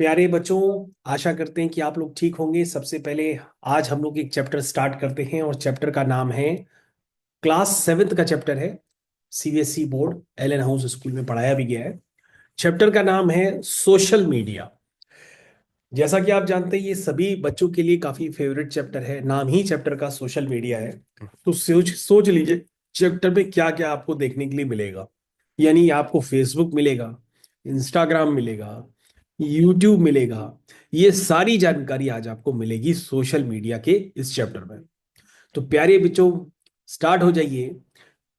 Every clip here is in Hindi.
प्यारे बच्चों, आशा करते हैं कि आप लोग ठीक होंगे। सबसे पहले आज हम लोग एक चैप्टर स्टार्ट करते हैं और चैप्टर का नाम है, क्लास सेवेंथ का चैप्टर है। CBSE board Allen House School में पढ़ाया भी गया है। चैप्टर का नाम है सोशल मीडिया। जैसा कि आप जानते हैं, ये सभी बच्चों के लिए काफी फेवरेट चैप्टर है। नाम ही चैप्टर का सोशल मीडिया है। तो सोच सोच लीजिए चैप्टर में क्या क्या आपको देखने के लिए मिलेगा। यानी आपको फेसबुक मिलेगा, इंस्टाग्राम मिलेगा, यूट्यूब मिलेगा। ये सारी जानकारी आज आपको मिलेगी सोशल मीडिया के इस चैप्टर में। तो प्यारे बच्चों, स्टार्ट हो जाइए।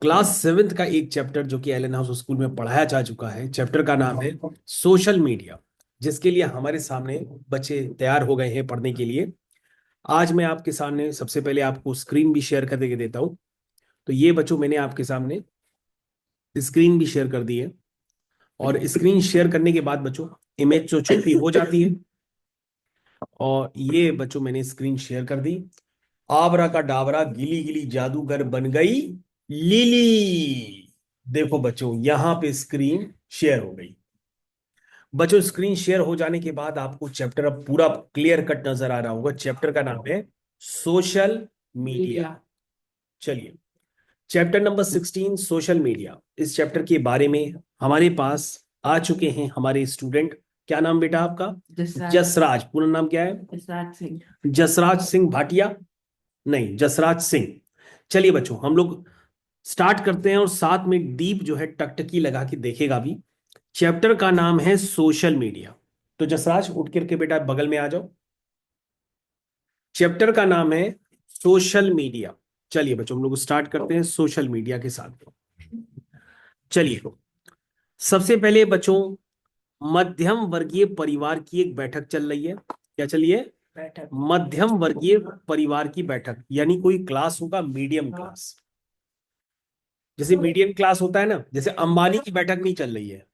क्लास सेवेंथ का एक चैप्टर जो कि एलन हाउस स्कूल में पढ़ाया जा चुका है, चैप्टर का नाम है सोशल मीडिया, जिसके लिए हमारे सामने बच्चे तैयार हो गए हैं पढ़ने के लिए। आज मैं आपके सामने सबसे पहले आपको स्क्रीन भी शेयर करके देता हूं। तो ये बच्चों, मैंने आपके सामने स्क्रीन भी शेयर कर दी है। और स्क्रीन शेयर करने के बाद बच्चों, इमेज जो छोटी हो जाती है। और ये बच्चों, मैंने स्क्रीन शेयर कर दी। आबरा का डाबरा, गिली गिली जादूगर बन गई लिली। देखो बच्चों, यहां पे स्क्रीन शेयर हो गई। बच्चों, स्क्रीन शेयर हो जाने के बाद आपको चैप्टर अब पूरा क्लियर कट नजर आ रहा होगा। चैप्टर का नाम है सोशल मीडिया। चलिए, चैप्टर नंबर 16 सोशल मीडिया। इस चैप्टर के बारे में हमारे पास आ चुके हैं हमारे स्टूडेंट। क्या नाम बेटा आपका? जसराज। जसराज। पूरा नाम क्या है? जसराज सिंह। जसराज सिंह भाटिया? नहीं, जसराज सिंह। चलिए बच्चों, हम लोग स्टार्ट करते हैं। और साथ में दीप जो है टकटकी लगा के देखेगा भी। चैप्टर का नाम है सोशल मीडिया। तो जसराज, उठ करके बेटा बगल में आ जाओ। चैप्टर का नाम है सोशल मीडिया। चलिए बच्चों, हम लोग स्टार्ट करते हैं सोशल मीडिया के साथ। चलिए, सबसे पहले बच्चों, मध्यम वर्गीय परिवार की एक बैठक चल रही है। क्या चलिए? बैठक। मध्यम वर्गीय परिवार की बैठक, यानी कोई क्लास होगा मीडियम क्लास। जैसे मीडियम क्लास होता है ना, जैसे अंबानी की बैठक नहीं चल रही है,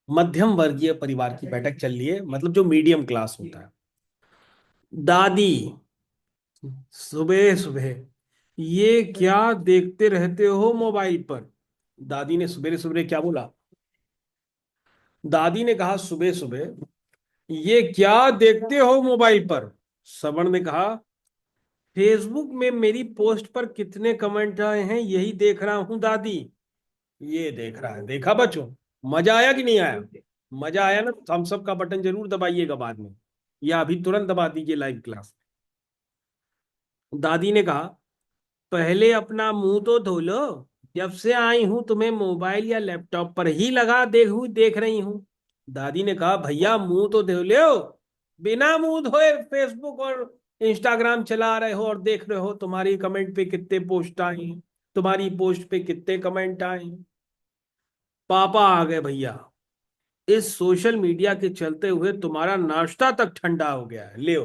मध्यम वर्गीय परिवार की बैठक चल रही है, मतलब जो मीडियम क्लास होता है। दादी, सुबह सुबह ये क्या देखते रहते हो मोबाइल पर? दादी ने सुबह सुबह क्या बोला? दादी ने कहा सुबह सुबह, ये क्या देखते हो मोबाइल पर? सवर्ण ने कहा, फेसबुक में मेरी पोस्ट पर कितने कमेंट आए हैं यही देख रहा हूं दादी। ये देख रहा है। देखा बच्चों, मजा आया कि नहीं आया? मजा आया ना? थम्स अप का बटन जरूर दबाइएगा बाद में, या अभी तुरंत दबा दीजिए लाइव क्लास। दादी ने कहा, पहले अपना मुंह तो धो लो। जब से आई हूं तुम्हें मोबाइल या लैपटॉप पर ही लगा देख रही हूं। दादी ने कहा, भैया मुंह तो धो लो। बिना मुंह धोए फेसबुक और इंस्टाग्राम चला रहे हो और देख रहे हो तुम्हारी कमेंट पे कितने पोस्ट आए हैं, तुम्हारी पोस्ट पे कितने कमेंट आए हैं। पापा आ गए भैया, इस सोशल मीडिया के चलते हुए तुम्हारा नाश्ता तक ठंडा हो गया है, ले।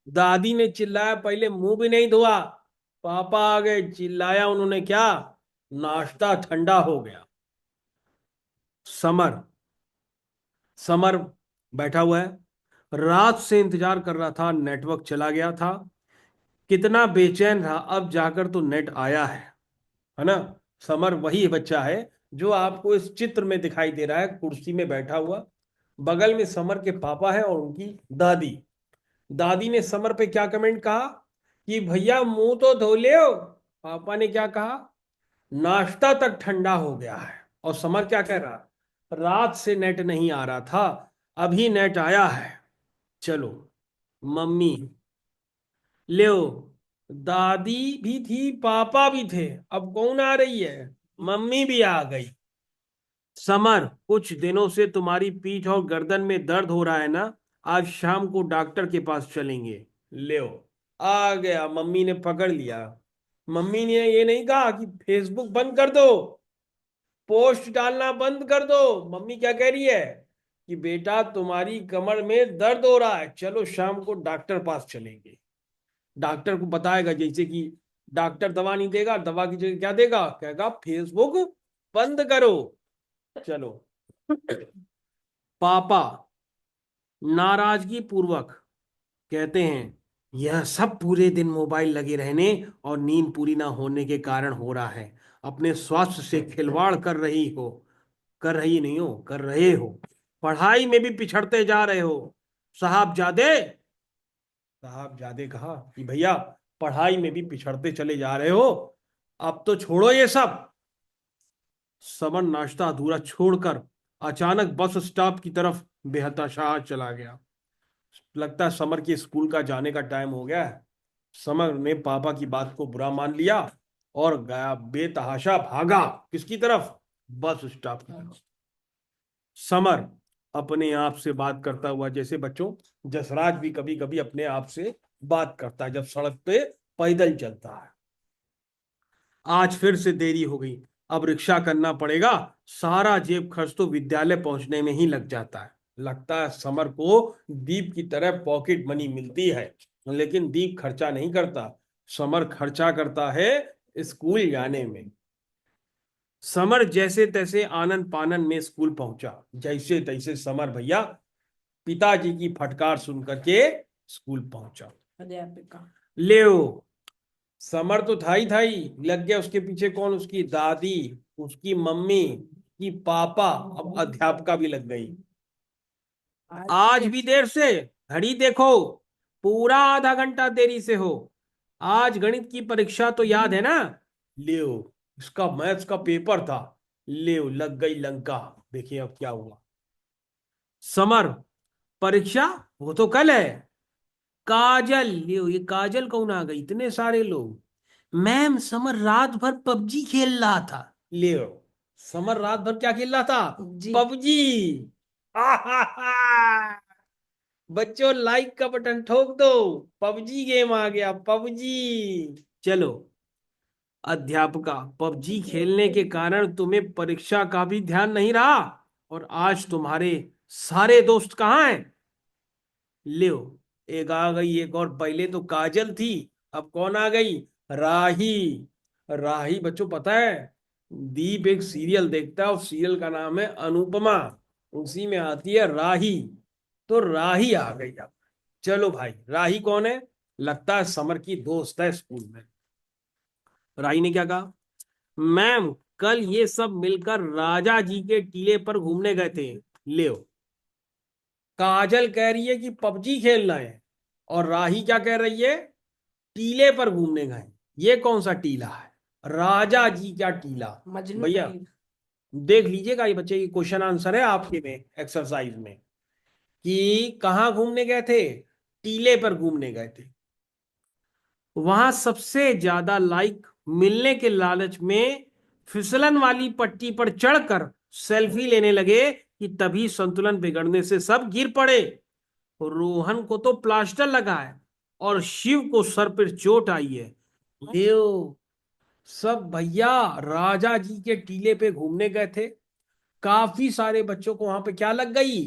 दादी ने चिल्लाया, पहले मुंह भी नहीं धोआ, पापा आ गए। चिल्लाया उन्होंने, क्या? नाश्ता ठंडा हो गया। समर, समर बैठा हुआ है, रात से इंतजार कर रहा था, नेटवर्क चला गया था। कितना बेचैन रहा, अब जाकर तो नेट आया है ना? समर वही बच्चा है जो आपको इस चित्र में दिखाई दे रहा है, कुर्सी में बैठा हुआ। बगल में समर के पापा है और उनकी दादी। दादी ने समर पे क्या कमेंट कहा कि भैया मुंह तो धो ले। पापा ने क्या कहा? नाश्ता तक ठंडा हो गया है। और समर क्या कह रहा? रात से नेट नहीं आ रहा था, अभी नेट आया है। चलो मम्मी, ले। दादी भी थी, पापा भी थे, अब कौन आ रही है? मम्मी भी आ गई। समर, कुछ दिनों से तुम्हारी पीठ और गर्दन में दर्द हो रहा है ना? आज शाम को डॉक्टर के पास चलेंगे। ले, आ गया। मम्मी ने पकड़ लिया। मम्मी ने ये नहीं कहा कि फेसबुक बंद कर दो, पोस्ट डालना बंद कर दो। मम्मी क्या कह रही है कि बेटा तुम्हारी कमर में दर्द हो रहा है, चलो शाम को डॉक्टर पास चलेंगे। डॉक्टर को बताएगा, जैसे कि डॉक्टर दवा नहीं देगा, दवा की जगह क्या देगा? कहेगा फेसबुक बंद करो। चलो। पापा नाराजगी पूर्वक कहते हैं, यह सब पूरे दिन मोबाइल लगे रहने और नींद पूरी ना होने के कारण हो रहा है। अपने स्वास्थ्य से खिलवाड़ कर रही हो, कर रही नहीं हो, कर रहे हो। पढ़ाई में भी पिछड़ते जा रहे हो। साहबजादे। साहबजादे कहा कि भैया पढ़ाई में भी पिछड़ते चले जा रहे हो, अब तो छोड़ो ये सब। समर नाश्ता अधूरा छोड़कर अचानक बस स्टॉप की तरफ बेहताशाह चला गया। लगता है समर के स्कूल का जाने का टाइम हो गया है। समर ने पापा की बात को बुरा मान लिया और गया बेतहाशा भागा। किसकी तरफ? बस स्टॉप की तरफ। समर अपने आप से बात करता हुआ, जैसे बच्चों जसराज भी कभी कभी अपने आप से बात करता है जब सड़क पे पैदल चलता है। आज फिर से देरी हो गई, अब रिक्शा करना पड़ेगा। सारा जेब खर्च तो विद्यालय पहुंचने में ही लग जाता है। लगता है समर को दीप की तरह पॉकेट मनी मिलती है, लेकिन दीप खर्चा नहीं करता, समर खर्चा करता है स्कूल जाने में। समर जैसे तैसे आनंद पानन में स्कूल पहुंचा। जैसे तैसे समर भैया पिताजी की फटकार सुन करके स्कूल पहुंचा। अध्यापिका ले समर तो था ही लग गया उसके पीछे। कौन? उसकी दादी, उसकी मम्मी, की पापा, अब अध्यापिका भी लग गई। आज भी देर से? घड़ी देखो, पूरा आधा घंटा देरी से हो। आज गणित की परीक्षा तो याद है ना? लियो, इसका मैथ्स का पेपर था। लियो, लग गई लंका। देखिए अब क्या हुआ। समर, परीक्षा वो तो कल है। काजल, लियो ये काजल कौन आ गई? इतने सारे लोग। मैम समर रात भर पबजी खेल रहा था। लियो, समर रात भर क्या खेल रहा था? पबजी। बच्चों लाइक का बटन ठोक दो, पबजी गेम आ गया, पबजी। चलो अध्यापका, पबजी खेलने के कारण तुम्हें परीक्षा का भी ध्यान नहीं रहा, और आज तुम्हारे सारे दोस्त कहाँ हैं? लियो, एक आ गई एक और। पहले तो काजल थी, अब कौन आ गई? राही। राही बच्चों पता है, दीप एक सीरियल देखता है, उस सीरियल का नाम है अनुपमा, उसी में आती है राही। तो राही आ गई अब। चलो भाई, राही कौन है? लगता है समर की दोस्त है स्कूल में। राही ने क्या कहा? मैम कल ये सब मिलकर राजा जी के टीले पर घूमने गए थे। ले काजल कह रही है कि पबजी खेल रहे हैं, और राही क्या कह रही है? टीले पर घूमने गए। ये कौन सा टीला है? राजा जी क्या टीला? भैया देख लीजिएगा, ये बच्चे की क्वेश्चन आंसर है आपके में एक्सरसाइज में, कि कहाँ घूमने गए थे? टीले पर घूमने गए थे। वहां सबसे ज्यादा लाइक मिलने के लालच में फिसलन वाली पट्टी पर चढ़कर सेल्फी लेने लगे कि तभी संतुलन बिगड़ने से सब गिर पड़े। रोहन को तो प्लास्टर लगा है और शिव को सर पर चोट आई है। लेओ, सब भैया राजा जी के टीले पे घूमने गए थे। काफी सारे बच्चों को वहां पे क्या लग गई?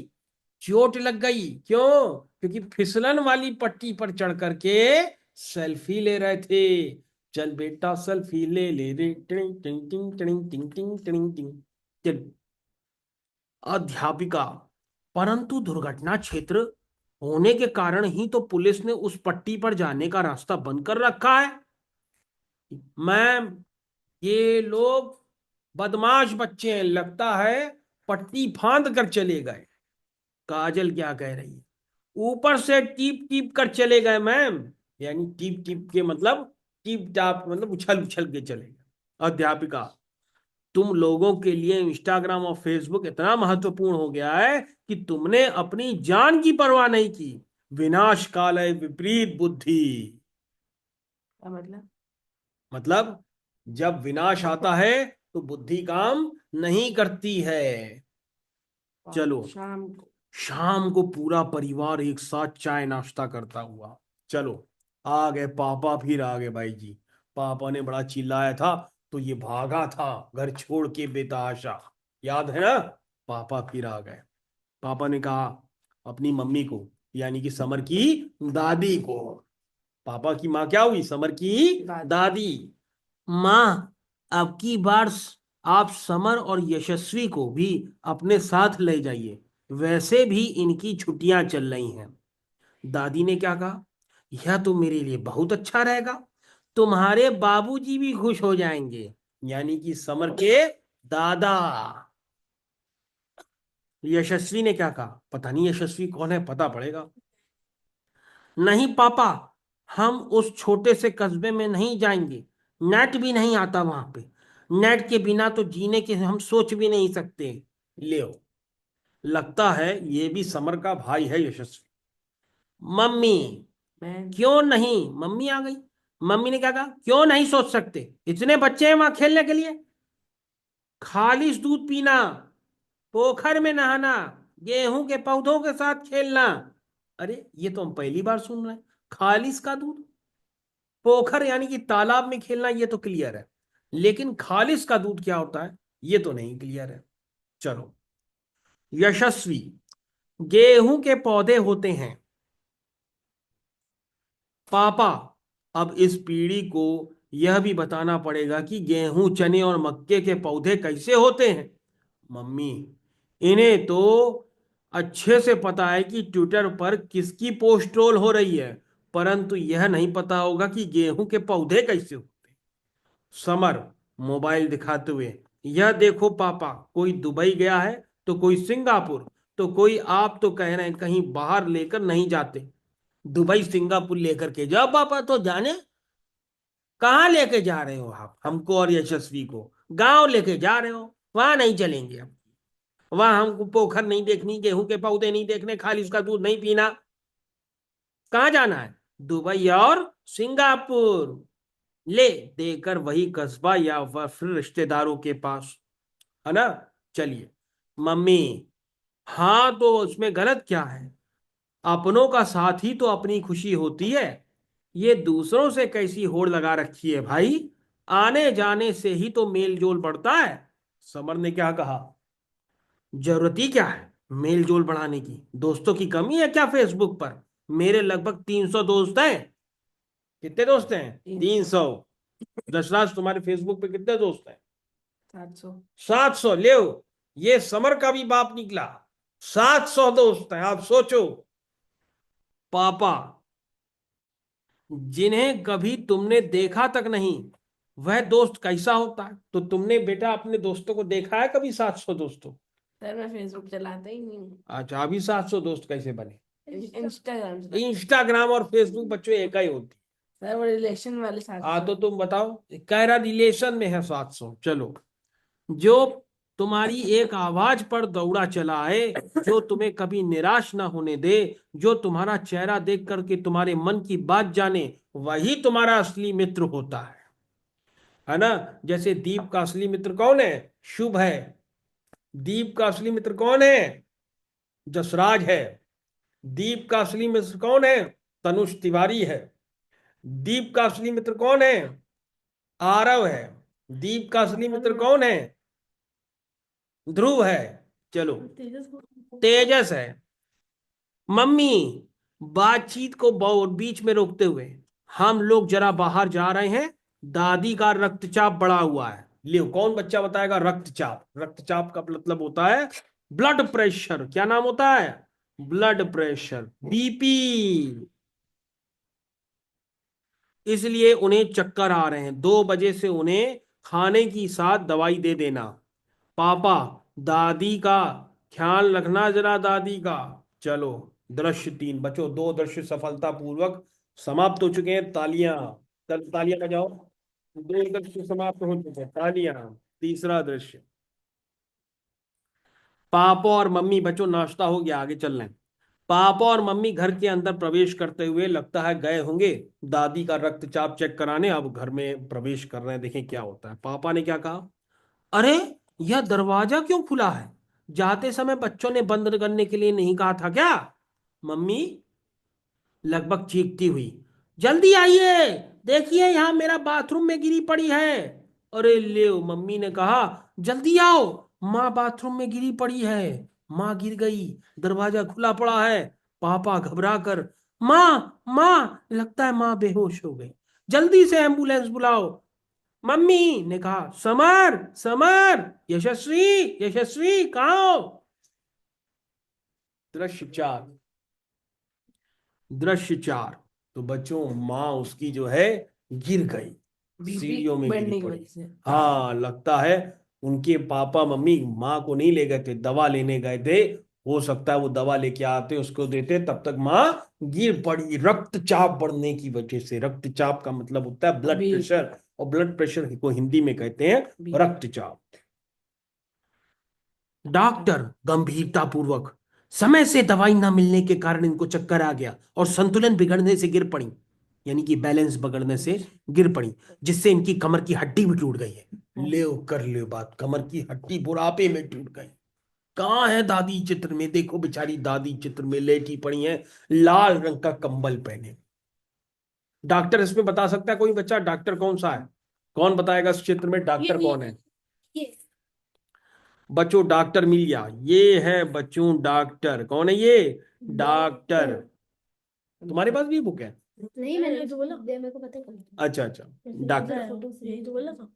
चोट लग गई। क्यों? क्योंकि फिसलन वाली पट्टी पर चढ़ करके सेल्फी ले रहे थे। चल बेटा सेल्फी ले ले रे, टिंग टिंग टिंग टिंग टिंग टिंग टिंग टिंग। चल अध्यापिका, परंतु दुर्घटना क्षेत्र होने के कारण ही तो पुलिस ने उस पट्टी पर जाने का रास्ता बंद कर रखा है। मैम ये लोग बदमाश बच्चे हैं, लगता है पट्टी फांद कर चले गए। काजल क्या कह रही है? ऊपर से टीप टीप कर चले गए मैम। यानी टीप टीप के मतलब टीप टाप मतलब उछल उछल के चले गए। अध्यापिका, तुम लोगों के लिए इंस्टाग्राम और फेसबुक इतना महत्वपूर्ण हो गया है कि तुमने अपनी जान की परवाह नहीं की। विनाश काल है विपरीत बुद्धि। क्या मतलब जब विनाश आता है तो बुद्धि काम नहीं करती है। चलो शाम को पूरा परिवार एक साथ चाय नाश्ता करता हुआ। चलो आ गए पापा, फिर आ गए भाई जी। पापा ने बड़ा चिल्लाया था तो ये भागा था घर छोड़ के बेतहाशा, याद है ना? पापा फिर आ गए। पापा ने कहा अपनी मम्मी को, यानी कि समर की दादी को। पापा की माँ क्या हुई? समर की दादी। माँ अब की बार आप समर और यशस्वी को भी अपने साथ ले जाइए, वैसे भी इनकी छुट्टियां चल रही हैं। दादी ने क्या कहा? यह तो मेरे लिए बहुत अच्छा रहेगा, तुम्हारे बाबूजी भी खुश हो जाएंगे। यानी कि समर के दादा। यशस्वी ने क्या कहा, पता नहीं यशस्वी कौन है, पता पड़ेगा। नहीं पापा, हम उस छोटे से कस्बे में नहीं जाएंगे, नेट भी नहीं आता वहां पे, नेट के बिना तो जीने के हम सोच भी नहीं सकते। ले, लगता है ये भी समर का भाई है यशस्वी। मम्मी, मैं क्यों नहीं, मम्मी आ गई। मम्मी ने क्या कहा, क्यों नहीं सोच सकते, इतने बच्चे हैं वहां खेलने के लिए। खालिश दूध पीना, पोखर में नहाना, गेहूं के पौधों के साथ खेलना। अरे ये तो हम पहली बार सुन रहे हैं, खालिश का दूध। पोखर यानी कि तालाब में खेलना, ये तो क्लियर है, लेकिन खालिश का दूध क्या होता है, ये तो नहीं क्लियर है। चलो, यशस्वी, गेहूं के पौधे होते हैं पापा, अब इस पीढ़ी को यह भी बताना पड़ेगा कि गेहूं, चने और मक्के के पौधे कैसे होते हैं। मम्मी, इन्हें तो अच्छे से पता है कि ट्विटर पर किसकी पोस्ट ट्रोल हो रही है, परंतु यह नहीं पता होगा कि गेहूं के पौधे कैसे होते हैं। समर, मोबाइल दिखाते हुए, यह देखो पापा, कोई दुबई गया है तो कोई सिंगापुर, तो कोई आप तो कह रहे हैं कहीं बाहर लेकर नहीं जाते। दुबई सिंगापुर लेकर के जाओ पापा, तो जाने कहाँ लेके जा रहे हो आप हमको और यशस्वी को, गांव लेके जा रहे हो, वहां नहीं चलेंगे हम। वहां हमको पोखर नहीं देखनी, गेहूं के पौधे नहीं देखने, खाली उसका दूध नहीं पीना। कहाँ जाना है, दुबई और सिंगापुर। ले, देकर वही कस्बा या फिर रिश्तेदारों के पास, है ना। चलिए मम्मी, हाँ तो उसमें गलत क्या है, अपनों का साथ ही तो अपनी खुशी होती है, ये दूसरों से कैसी होड़ लगा रखी है भाई, आने जाने से ही तो मेल जोल बढ़ता है। समर ने क्या कहा, जरूरत ही क्या है मेल जोल बढ़ाने की, दोस्तों की कमी है क्या फेसबुक पर, मेरे लगभग 300 दोस्त हैं। कितने दोस्त हैं, 300। दशराज, तुम्हारे फेसबुक पे कितने दोस्त हैं, 700। 700 ले, ये समर का भी बाप निकला, 700 दोस्त हैं, आप सोचो। पापा, जिन्हें कभी तुमने देखा तक नहीं, वह दोस्त कैसा होता है, तो तुमने बेटा अपने दोस्तों को देखा है कभी, 700 दोस्तों। सर मैं फेसबुक चलाता ही नहीं हूँ। अच्छा, अभी 700 दोस्त कैसे बने। इंस्टाग्राम से। इंस्टाग्राम और फेसबुक बच्चों एक ही होती सर वो रिलेशन वाले साथ। है। हाँ तो तुम बताओ, कह रहा रिलेशन में है 700। चलो, जो तुम्हारी एक आवाज पर दौड़ा चला आए, जो तुम्हें कभी निराश ना होने दे, जो तुम्हारा चेहरा देख करके तुम्हारे मन की बात जाने, वही तुम्हारा असली मित्र होता है ना। जैसे दीप का असली मित्र कौन है, शुभ है। दीप का असली मित्र कौन है, जसराज है। दीप का असली मित्र कौन है, तनुष तिवारी है। दीप का असली मित्र कौन है, आरव है। दीप का असली मित्र कौन है, ध्रुव है। चलो, तेजस है। मम्मी, बातचीत को बीच में रोकते हुए, हम लोग जरा बाहर जा रहे हैं, दादी का रक्तचाप बढ़ा हुआ है। लियो, कौन बच्चा बताएगा रक्तचाप, रक्तचाप का मतलब होता है ब्लड प्रेशर, क्या नाम होता है, ब्लड प्रेशर, बीपी। इसलिए उन्हें चक्कर आ रहे हैं, 2 बजे से उन्हें खाने की साथ दवाई दे देना। पापा, दादी का ख्याल रखना जरा, दादी का। चलो, दृश्य 3 बच्चों, 2 दृश्य सफलतापूर्वक समाप्त हो चुके हैं, तालियां। तालियां बजाओ। 2 दृश्य समाप्त हो चुके हैं, तालियां। तीसरा दृश्य, पापा और मम्मी, बच्चों नाश्ता हो गया, आगे चल रहे हैं। पापा और मम्मी घर के अंदर प्रवेश करते हुए लगता है गए होंगे दादी का रक्तचाप चेक कराने, अब घर में प्रवेश कर रहे हैं, देखें क्या होता है। पापा ने क्या कहा, अरे यह दरवाजा क्यों खुला है, जाते समय बच्चों ने बंद करने के लिए नहीं कहा था क्या। मम्मी लगभग चीखती हुई, जल्दी आइए, देखिए यहां मेरा बाथरूम में गिरी पड़ी है। अरे ले, मम्मी ने कहा, जल्दी आओ, माँ बाथरूम में गिरी पड़ी है। माँ गिर गई, दरवाजा खुला पड़ा है। पापा घबरा कर, माँ माँ, लगता है माँ बेहोश हो गई, जल्दी से एम्बुलेंस बुलाओ। मम्मी ने कहा, समर समर, यशस्वी यशस्वी कहाँ हो। दृश्य 4, दृश्य 4, तो बच्चों माँ उसकी जो है गिर गई, बीपी सीढ़ियों में गिरी बढ़ने की पड़ी। वजह से। हाँ, लगता है उनके पापा मम्मी माँ को नहीं ले गए थे, दवा लेने गए थे। हो सकता है वो दवा लेके आते, उसको देते, तब तक माँ गिर पड़ी रक्तचाप बढ़ने की वजह से। रक्तचाप का मतलब होता है ब्लड अभी प्रेशर, और ब्लड प्रेशर को हिंदी में कहते हैं अभी रक्तचाप। डॉक्टर गंभीरता पूर्वक, समय से दवाई ना मिलने के कारण इनको चक्कर आ गया और संतुलन बिगड़ने से गिर पड़ी, यानी कि बैलेंस बिगड़ने से गिर पड़ी, जिससे इनकी कमर की हड्डी भी टूट गई है। ले कर ले बात, कमर की हड्डी बुढ़ापे में टूट गई। कहाँ है दादी चित्र में? देखो बेचारी दादी चित्र में लेटी पड़ी है, लाल रंग का कंबल पहने। डॉक्टर इसमें बता सकता है कोई बच्चा डॉक्टर कौन सा है? कौन बताएगा इस चित्र में डॉक्टर कौन है? ये बच्चों डॉक्टर मिल गया, ये है बच्चों डॉक्टर। कौन है ये? डॉक्टर। तुम्हारे पास भी बुक है? नहीं, मैंने तो बोला मेरे को पता है। अच्छा अच्छा, डॉक्टर। यही तो बोला था।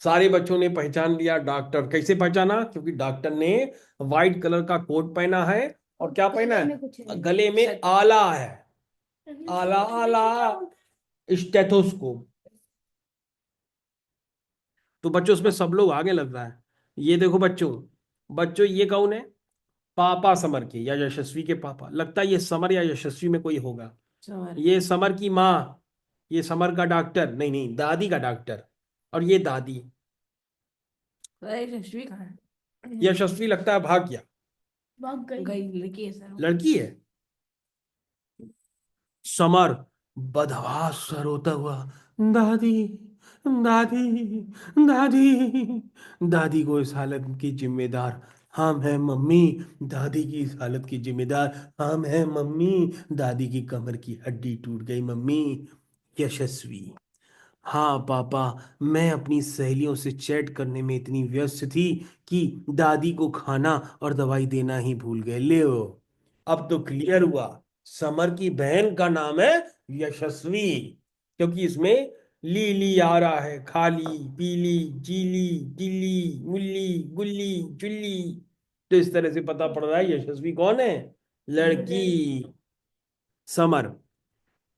सारे बच्चों ने पहचान लिया डॉक्टर। कैसे पहचाना? क्योंकि डॉक्टर ने व्हाइट कलर का कोट पहना है, और क्या पहना है? गले में आला है, आला आला, स्टेथोस्कोप। तो बच्चों उसमें सब लोग आगे लग रहा है। ये देखो बच्चों, बच्चों ये कौन है? पापा समर के, या यशस्वी के पापा। लगता है ये समर या यशस्वी में कोई होगा। सवाल ये समर की माँ, ये समर का डॉक्टर, नहीं नहीं दादी का डॉक्टर, और ये दादी। यशस्वी कहाँ है? यशस्वी लगता है भाग गया। भाग गई लड़की है सर। लड़की है। समर बदहवास सर होता हुआ, दादी दादी दादी। दादी को इस हालत की जिम्मेदार हम हैं मम्मी। दादी की इस हालत की जिम्मेदार हम हैं मम्मी। दादी की कमर की हड्डी टूट गई मम्मी। यशस्वी, हाँ पापा, मैं अपनी सहेलियों से चैट करने में इतनी व्यस्त थी कि दादी को खाना और दवाई देना ही भूल गए। ले अब तो क्लियर हुआ, समर की बहन का नाम है यशस्वी, क्योंकि इसमें ली ली आ रहा है, खाली पीली जीली गिल्ली मुल्ली गुल्ली चुल्ली। तो इस तरह से पता पड़ रहा है यशस्वी कौन है? लड़की, समर।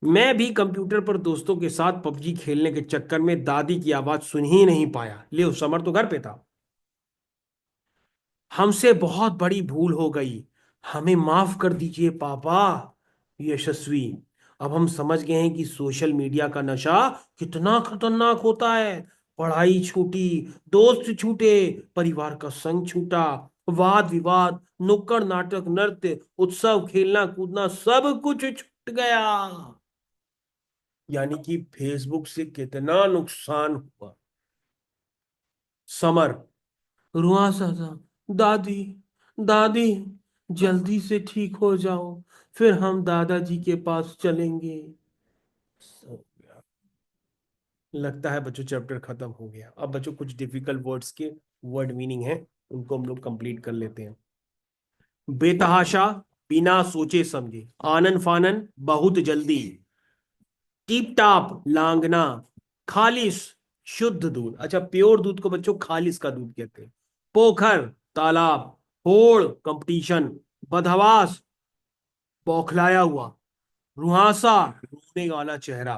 मैं भी कंप्यूटर पर दोस्तों के साथ पबजी खेलने के चक्कर में दादी की आवाज सुन ही नहीं पाया। ले समर तो घर पे था। हमसे बहुत बड़ी भूल हो गई, हमें माफ कर दीजिए पापा। यशस्वी, अब हम समझ गए हैं कि सोशल मीडिया का नशा कितना खतरनाक होता है। पढ़ाई छूटी, दोस्त छूटे, परिवार का संग छूटा, वाद विवाद, नुक्कड़ नाटक, नृत्य, उत्सव, खेलना कूदना, सब कुछ छूट गया। यानी कि फेसबुक से कितना नुकसान हुआ। समर रुआसा था, दादी दादी जल्दी से ठीक हो जाओ, फिर हम दादाजी के पास चलेंगे। लगता है बच्चों चैप्टर खत्म हो गया। अब बच्चों कुछ डिफिकल्ट वर्ड्स के वर्ड मीनिंग है, उनको हम लोग कंप्लीट कर लेते हैं। बेतहाशा, बिना सोचे समझे। आनन फानन, बहुत जल्दी। टीप टाप, लांगना। खालिस, शुद्ध दूध। अच्छा, प्योर दूध को बच्चों खालिस का दूध कहते हैं। पोखर, तालाब। होड़, कंपटीशन। बदहवास, बौखलाया हुआ। रुहासा, रोने वाला चेहरा।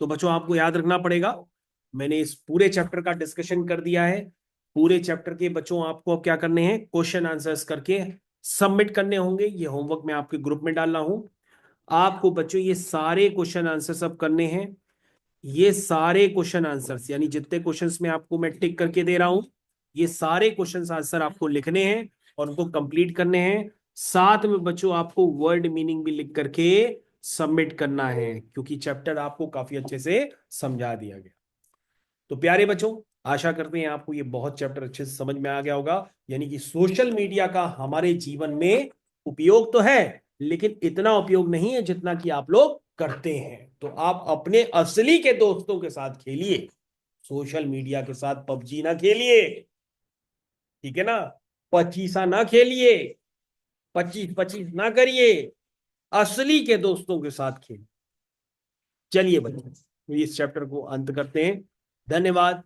तो बच्चों आपको याद रखना पड़ेगा, मैंने इस पूरे चैप्टर का डिस्कशन कर दिया है। पूरे चैप्टर के बच्चों आपको अब क्या करने हैं? क्वेश्चन आंसर्स करके सबमिट करने होंगे। ये होमवर्क मैं आपके ग्रुप में डाल रहा हूं। आपको बच्चों ये सारे क्वेश्चन आंसर सब करने हैं। ये सारे क्वेश्चन आंसर्स, यानी जितने क्वेश्चंस में आपको मैं टिक करके दे रहा हूं, ये सारे क्वेश्चन आंसर आपको लिखने हैं और उनको कंप्लीट करने हैं। साथ में बच्चों आपको वर्ड मीनिंग भी लिख करके सबमिट करना है, क्योंकि चैप्टर आपको काफी अच्छे से समझा दिया गया। तो प्यारे बच्चों, आशा करते हैं आपको ये बहुत चैप्टर अच्छे से समझ में आ गया होगा। यानी कि सोशल मीडिया का हमारे जीवन में उपयोग तो है, लेकिन इतना उपयोग नहीं है जितना कि आप लोग करते हैं। तो आप अपने असली के दोस्तों के साथ खेलिए, सोशल मीडिया के साथ पबजी ना खेलिए, ठीक है ना? पचीसा ना खेलिए, 25-25 ना करिए, असली के दोस्तों के साथ खेलिए। चलिए बच्चों, इस चैप्टर को अंत करते हैं। धन्यवाद।